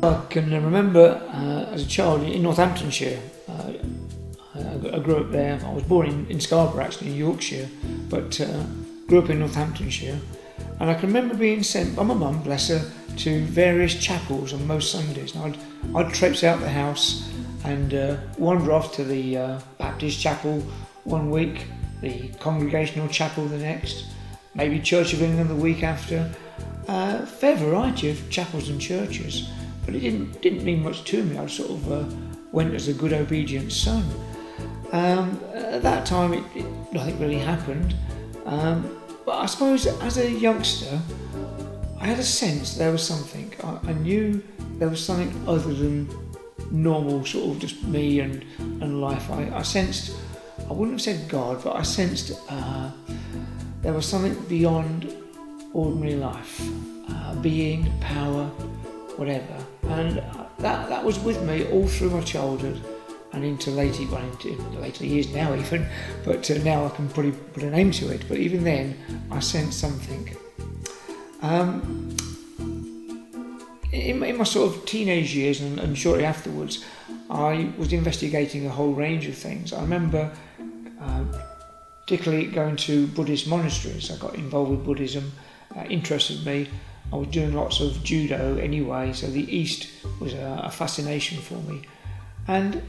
I can remember as a child in Northamptonshire. I grew up there. I was born in Scarborough, actually, in Yorkshire, but grew up in Northamptonshire. And I can remember being sent by my mum, bless her, to various chapels on most Sundays. And I'd traipse out the house and wander off to the Baptist chapel one week, the Congregational chapel the next, maybe Church of England the week after. Fair variety of chapels and churches, but it didn't mean much to me. I sort of went as a good obedient son. At that time, nothing really happened. But I suppose as a youngster, I had a sense there was something. I knew there was something other than normal, sort of just me and life. I sensed, I wouldn't have said God, but I sensed there was something beyond ordinary life, being, power, whatever. And that was with me all through my childhood and into later years now even, but now I can probably put a name to it. But even then, I sensed something. In my sort of teenage years and shortly afterwards, I was investigating a whole range of things. I remember particularly going to Buddhist monasteries. I got involved with Buddhism, interested me. I was doing lots of judo anyway, so the East was a fascination for me. And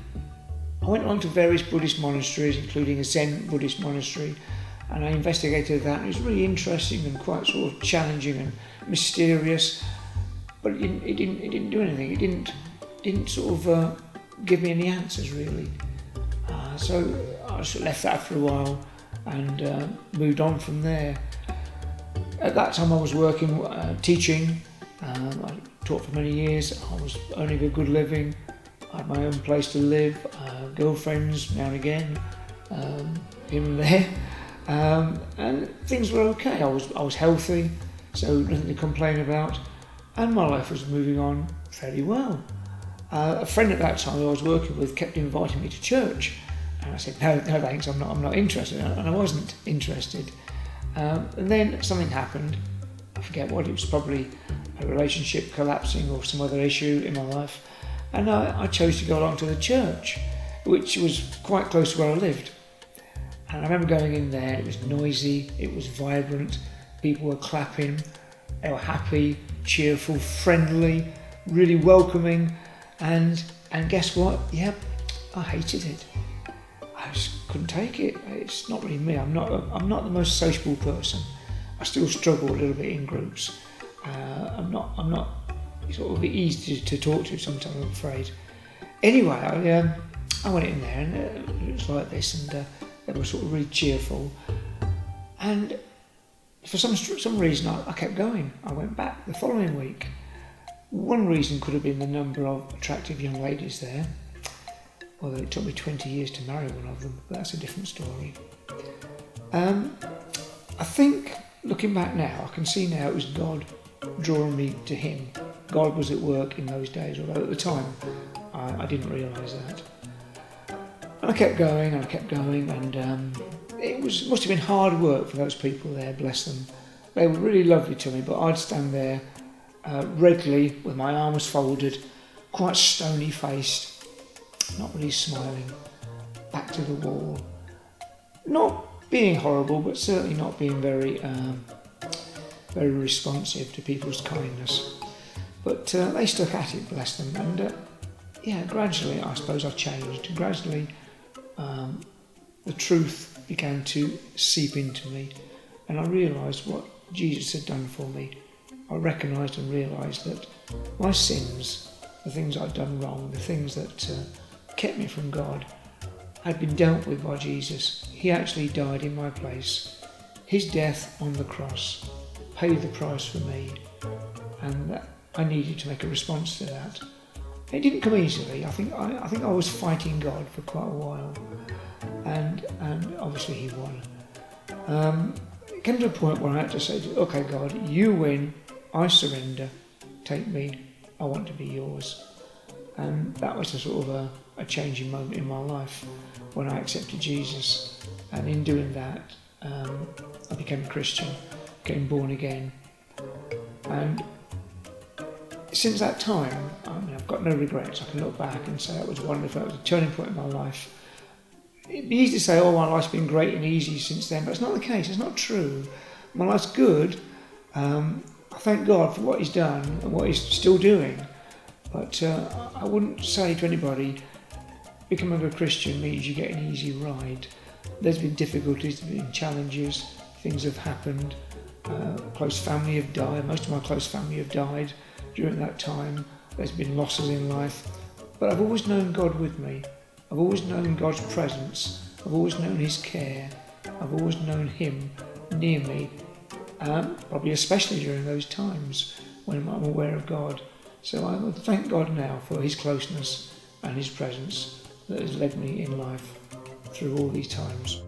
I went along to various Buddhist monasteries, including a Zen Buddhist monastery, and I investigated that. It was really interesting and quite sort of challenging and mysterious, but it didn't do anything. It didn't sort of give me any answers really. So I sort of left that for a while and moved on from there. At that time I was working, teaching. I taught for many years. I was earning a good living. I had my own place to live, girlfriends now and again, here and there, and things were okay. I was healthy, so nothing to complain about, and my life was moving on fairly well. A friend at that time who I was working with kept inviting me to church, and I said no thanks, I'm not interested, and I wasn't interested. And then something happened. I forget what. It was probably a relationship collapsing or some other issue in my life. And I chose to go along to the church, which was quite close to where I lived. And I remember going in there, it was noisy, it was vibrant, people were clapping, they were happy, cheerful, friendly, really welcoming, and guess what? Yep, I hated it. I just couldn't take it. It's not really me. I'm not the most sociable person. I still struggle a little bit in groups. I'm not sort of easy to talk to sometimes, I'm afraid. Anyway, I went in there and it was like this, and they were sort of really cheerful. And for some reason, I kept going. I went back the following week. One reason could have been the number of attractive young ladies there, although it took me 20 years to marry one of them, but that's a different story. I think, looking back now, I can see now it was God drawing me to Him. God was at work in those days, although at the time I didn't realise that. And I kept going and it must have been hard work for those people there, bless them. They were really lovely to me, but I'd stand there regularly with my arms folded, quite stony-faced, not really smiling, back to the wall. Not being horrible, but certainly not being very responsive to people's kindness. But they stuck at it, bless them. And gradually, I suppose I've changed. Gradually, the truth began to seep into me, and I realised what Jesus had done for me. I recognised and realised that my sins, the things I'd done wrong, the things that kept me from God, had been dealt with by Jesus. He actually died in my place. His death on the cross paid the price for me, and I needed to make a response to that. It didn't come easily. I think I was fighting God for quite a while, and obviously He won. It came to a point where I had to say, okay, God, you win, I surrender, take me, I want to be yours. And that was a sort of a changing moment in my life when I accepted Jesus, and in doing that I became a Christian, became born again, and since that time I've got no regrets. I can look back and say that was wonderful. That was a turning point in my life. It'd be easy to say, oh, my life's been great and easy since then, but it's not the case. It's not true. My life's good. I thank God for what He's done and what He's still doing. But I wouldn't say to anybody, becoming a Christian means you get an easy ride. There's been difficulties, there's been challenges, things have happened. Close family have died. Most of my close family have died during that time. There's been losses in life. But I've always known God with me. I've always known God's presence. I've always known His care. I've always known Him near me. Probably especially during those times when I'm aware of God. So I would thank God now for His closeness and His presence that has led me in life through all these times.